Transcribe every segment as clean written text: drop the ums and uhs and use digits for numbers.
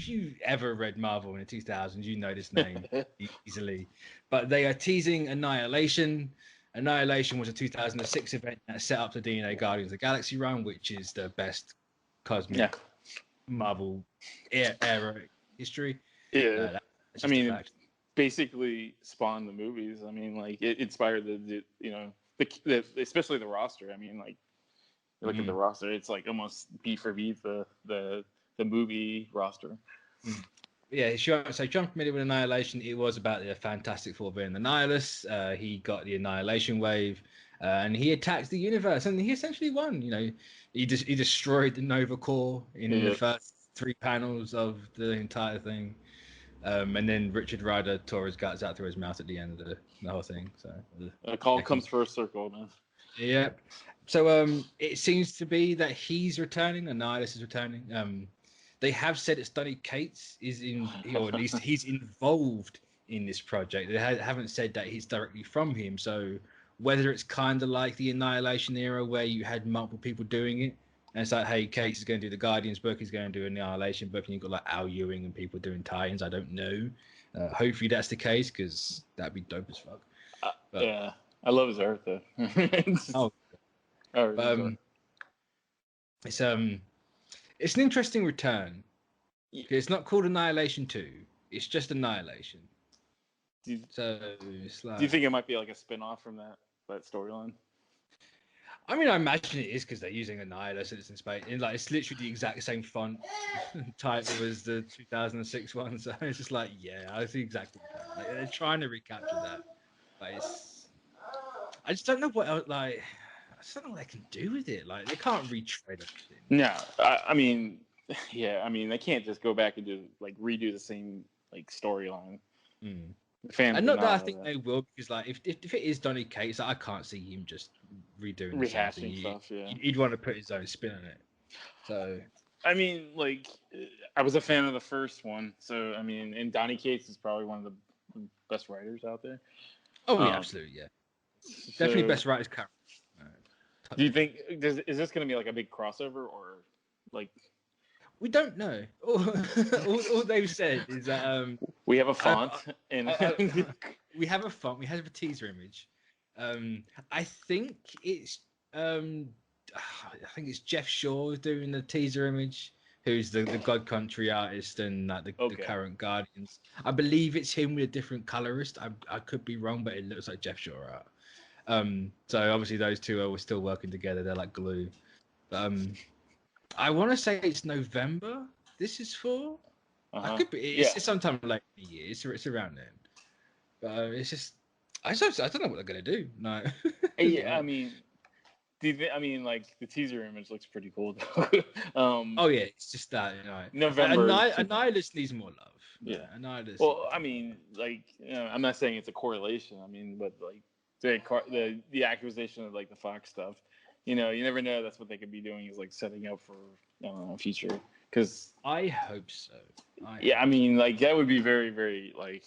if you ever read Marvel in the 2000s, you know this name easily. But they are teasing Annihilation. Annihilation was a 2006 event that set up the DNA Guardians of the Galaxy run, which is the best cosmic Marvel era history. Yeah, I mean, basically spawned the movies. I mean, like it inspired the especially the roster. I mean, like you look at the roster, it's like almost beat for beat the movie roster. Yeah, sure. So John familiar with Annihilation, it was about the Fantastic Four being the Nihilus. He got the Annihilation Wave, and he attacked the universe, and he essentially won. You know, he destroyed the Nova Core in the first 3 panels of the entire thing. And then Richard Rider tore his guts out through his mouth at the end of the whole thing. So a call comes for a circle, man. Yeah. So it seems to be that he's returning, and Nihilus is returning. They have said it's Donny Cates is in, or at least he's involved in this project. They haven't said that he's directly from him. So whether it's kind of like the Annihilation era where you had multiple people doing it, and it's like, hey, Cates is going to do the Guardians book, he's going to do an Annihilation book, and you've got like Al Ewing and people doing tie-ins. I don't know. Hopefully that's the case, because that'd be dope as fuck. Yeah, I love his art though. It's an interesting return. It's not called Annihilation 2. It's just Annihilation. So it's like, do you think it might be like a spin-off from that storyline? I mean, I imagine it is, because they're using Annihilus and it's in space. And like, it's literally the exact same font type as the 2006 one. So it's just like, yeah, I see exactly that. Like, they're trying to recapture that. But I just don't know what else, like, I just don't know what they can do with it. Like, they can't retread everything. No, I mean, yeah, I mean, they can't just go back and redo the same like storyline. Fans and not that I think they will, because like if it is Donny Cates, I can't see him just rehashing stuff. Yeah, he'd want to put his own spin on it. So I mean, like, I was a fan of the first one, so I mean, and Donny Cates is probably one of the best writers out there. Oh yeah, absolutely, yeah, definitely best writers. Do you think is this going to be like a big crossover, or like? We don't know. All they've said is that we have a font we have a font. We have a teaser image. I think it's Jeff Shaw doing the teaser image, who's the God Country artist and the current Guardians. I believe it's him with a different colorist. I could be wrong, but it looks like Jeff Shaw art. So obviously those two are still working together. They're like glue. I want to say it's November. This is for. I could be. It's sometime late in the year. It's around then. But it's just. I don't know what they're gonna do. No. Yeah, I mean, like the teaser image looks pretty cool. Oh yeah, it's just that November. Annihilus needs more love. Yeah, Annihilus. Well, I mean, like, I'm not saying it's a correlation. I mean, but like the acquisition of like the Fox stuff. You never know. That's what they could be doing, is like setting up for future. Because I hope so. I mean, like, that would be very, very like,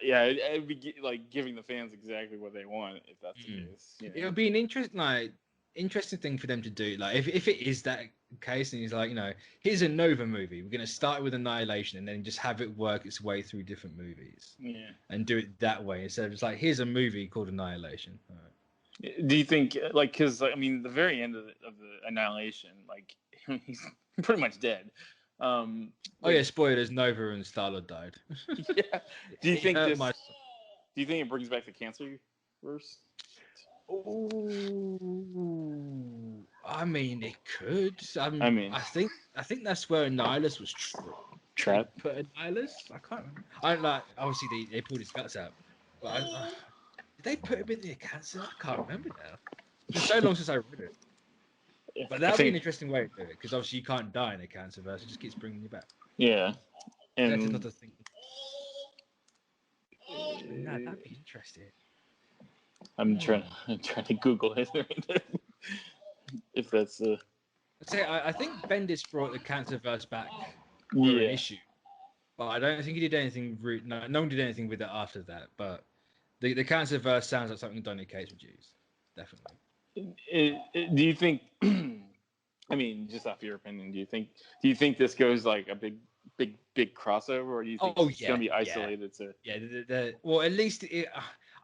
it'd be like giving the fans exactly what they want if that's the case. It would be an interesting thing for them to do. Like, if it is that case, and he's like, here's a Nova movie. We're gonna start with Annihilation and then just have it work its way through different movies. Yeah. And do it that way instead of just like, here's a movie called Annihilation. All right. Do you think, like, because I mean, the very end of the Annihilation, like, he's pretty much dead. Spoilers: Nova and Star-Lord died. Yeah. Do you think Do you think it brings back the Cancer verse? Oh, I mean, it could. I think that's where Annihilus was trapped. Put Annihilus. I can't remember. I don't like. Obviously, they pulled his guts out, but did they put him in the cancer? I can't remember now. It's been so long since I read it. But that would be an interesting way to do it, because obviously you can't die in a cancer verse. It just keeps bringing you back. Yeah. And that's another thing. That'd be interesting. I'm trying to Google it if that's I think Bendis brought the cancer verse back for an issue, but I don't think he did anything. No one did anything with it after that. But the cancer verse sounds like something Donny Cates would use, definitely. Do you think? I mean, just off your opinion, do you think this goes like a big big crossover, or do you think it's going to be isolated to? Yeah, well, at least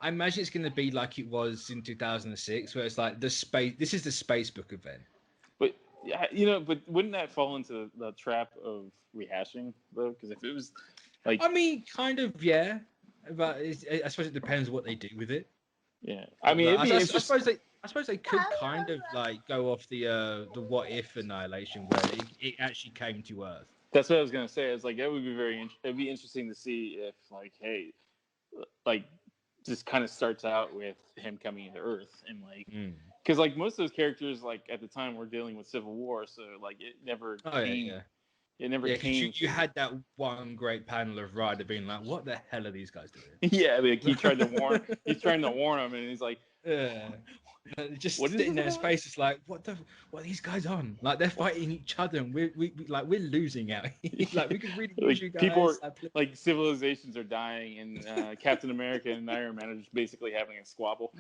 I imagine it's going to be like it was in 2006, where it's like the space. This is the space book event. But but wouldn't that fall into the trap of rehashing though? Because if it was like, I mean, kind of, yeah, but I suppose it depends what they do with it. Yeah, I mean, I suppose they could kind of like go off the what if Annihilation, where it actually came to Earth. That's what I was gonna say. It's like, it would be it'd be interesting to see if, like, hey, like, just kind of starts out with him coming into Earth, and like, because like most of those characters, like at the time, were dealing with Civil War, so like it never came. Yeah. It never came. You had that one great panel of Ryder being like, "What the hell are these guys doing?" Yeah, like he tried to warn. He's trying to warn him, and he's like, "Yeah." Just sitting there in space, it's like, what are these guys on? Like, they're fighting each other, and we're losing out. Like, we could really lose you guys. People are, like, civilizations are dying, and Captain America and Iron Man are just basically having a squabble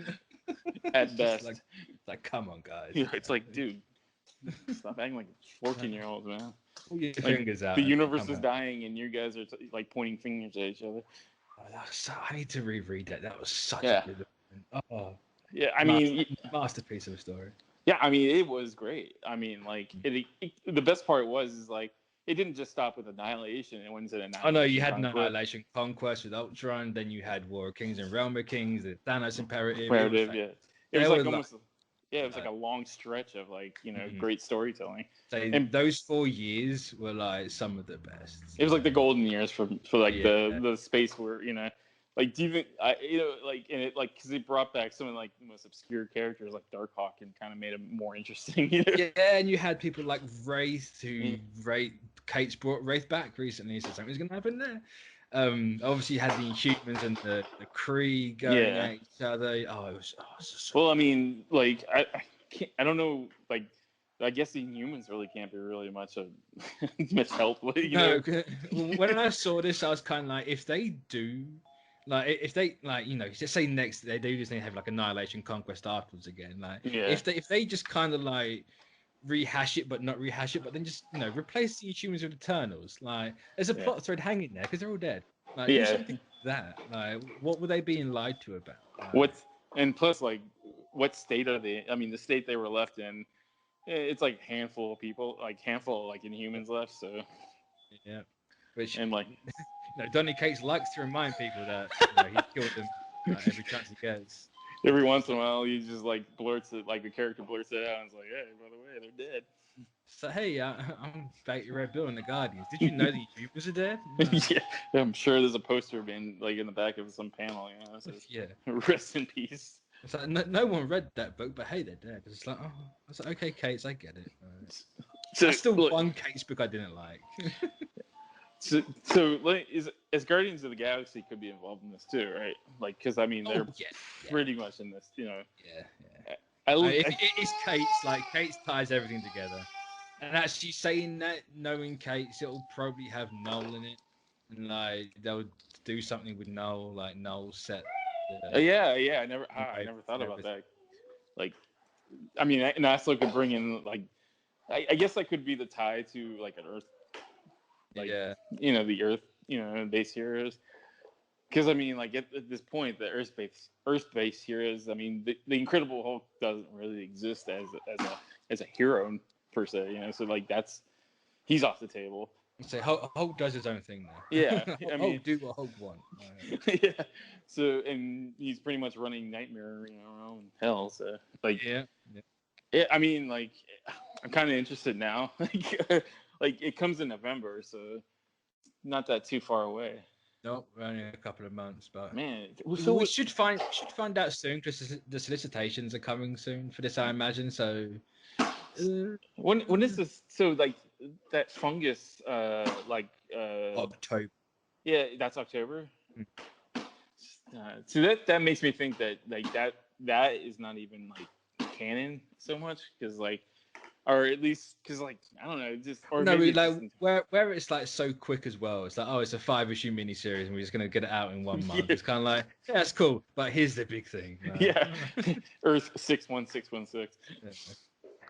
at best. Like, come on, guys. Yeah, it's like, dude, stop acting like 14-year-olds, man. Pull your like, fingers out. The universe is dying, and you guys are like pointing fingers at each other. I need to reread that. That was such a good one. Oh. Yeah, I mean, masterpiece of a story. Yeah, I mean, it was great. I mean, like, the best part is like, it didn't just stop with Annihilation. It went to Annihilation. Oh no, you had Annihilation Conquest with Ultron. Then you had War of Kings and Realm of Kings. The Thanos Imperative. It was like almost. Yeah, it was like a long stretch of, like, great storytelling. And those 4 years were like some of the best. It was like the golden years for like the space where, like, do you think and it, like, because it brought back some of, like, the most obscure characters like Darkhawk and kind of made it more interesting. Yeah, and you had people like Wraith Kate's brought Wraith back recently, so something's gonna happen there. Obviously you had the Inhumans and the Kree going at each other. Oh, it was so well, I mean, like, I don't know, like, I guess the Inhumans really can't be really much help. No, when I saw this, I was kind of like, if they do. Like, if they, like, just say next they do just have like Annihilation Conquest afterwards again. Like, if they just kind of like rehash it but not rehash it, but then just replace the humans with Eternals. Like, there's a plot thread hanging there because they're all dead. Like, do something like that. Like, what were they being lied to about? And plus, like, what state are they? I mean, the state they were left in, it's like handful of people, like Inhumans left. So yeah, and like. Donny Cates likes to remind people that he killed them every chance he gets. Every once in a while, he just like blurts it, like the character blurts it out, and it's like, "Hey, by the way, they're dead." So hey, I'm Betty Red Bill and the Guardians. Did you know the Inhumans are dead? Yeah, I'm sure there's a poster being like in the back of some panel. Says, rest in peace. It's like no one read that book, but hey, they're dead. It's like, it's like, okay, Cates, I get it. So that's still one Cates book I didn't like. So like, as Guardians of the Galaxy could be involved in this too, right? Like, because I mean, they're pretty much in this, Yeah. It's Cates. Like, Cates ties everything together. And actually saying that, knowing Cates, it'll probably have Null in it, and like they'll do something with Null, like Null set. I never thought about that. Like, I mean, and also could bring in, like, I guess that could be the tie to like an Earth. Like, the Earth, base heroes. Because I mean, like, at this point, the Earth-based heroes. I mean, the Incredible Hulk doesn't really exist as a hero per se. So like he's off the table. So Hulk does his own thing now. Yeah, I mean, Hulk do what Hulk want. Yeah. So, and he's pretty much running Nightmare, around hell. So like, yeah. I mean, like, I'm kind of interested now. Like, it comes in November, so not that too far away. Nope, only a couple of months, but man, so we should find out soon because the solicitations are coming soon for this, I imagine. So when is this? So like that fungus, October. Yeah, that's October. So that makes me think that like that is not even like canon so much because like. Or at least, because, like, I don't know, just... Or no, maybe like, where it's, like, so quick as well. It's like, it's a 5-issue miniseries, and we're just going to get it out in 1 month. It's kind of like, that's cool, but here's the big thing. Yeah. Earth 61616.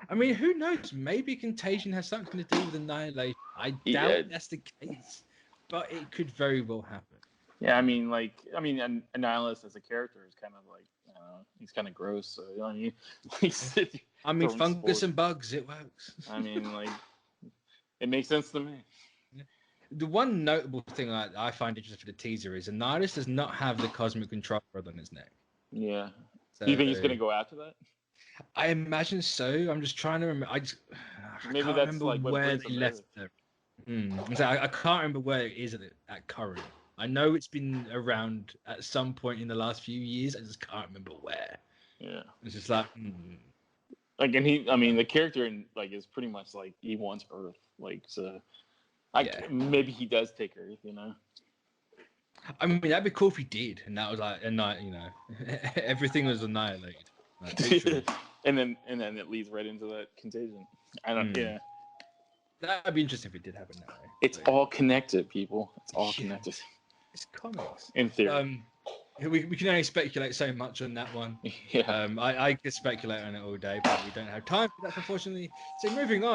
I mean, who knows? Maybe Contagion has something to do with Annihilation. I doubt that's the case, but it could very well happen. Yeah, I mean, Annihilus as a character is kind of like, I don't know, he's kind of gross. So you know what I mean, fungus and bugs, it works. I mean, like, it makes sense to me. The one notable thing I find interesting for the teaser is Annihilus does not have the cosmic control rod on his neck. Yeah. So, do you think he's gonna go after that? I imagine so. I'm just trying to remember. I can't remember like where they left it. I can't remember where it is at current. I know it's been around at some point in the last few years. I just can't remember where. Yeah. It's just like. Like, and the character is pretty much like he wants Earth. Like, so. Maybe he does take Earth. You know. I mean, that'd be cool if he did, and that was like a night. You know, everything was annihilated. Like, and then it leads right into that Contagion. I don't. Yeah. That'd be interesting if it did happen that way. It's all connected, people. It's all connected. It's comics. In theory. We can only speculate so much on that one. Yeah. I could speculate on it all day, but we don't have time for that, unfortunately. So moving on.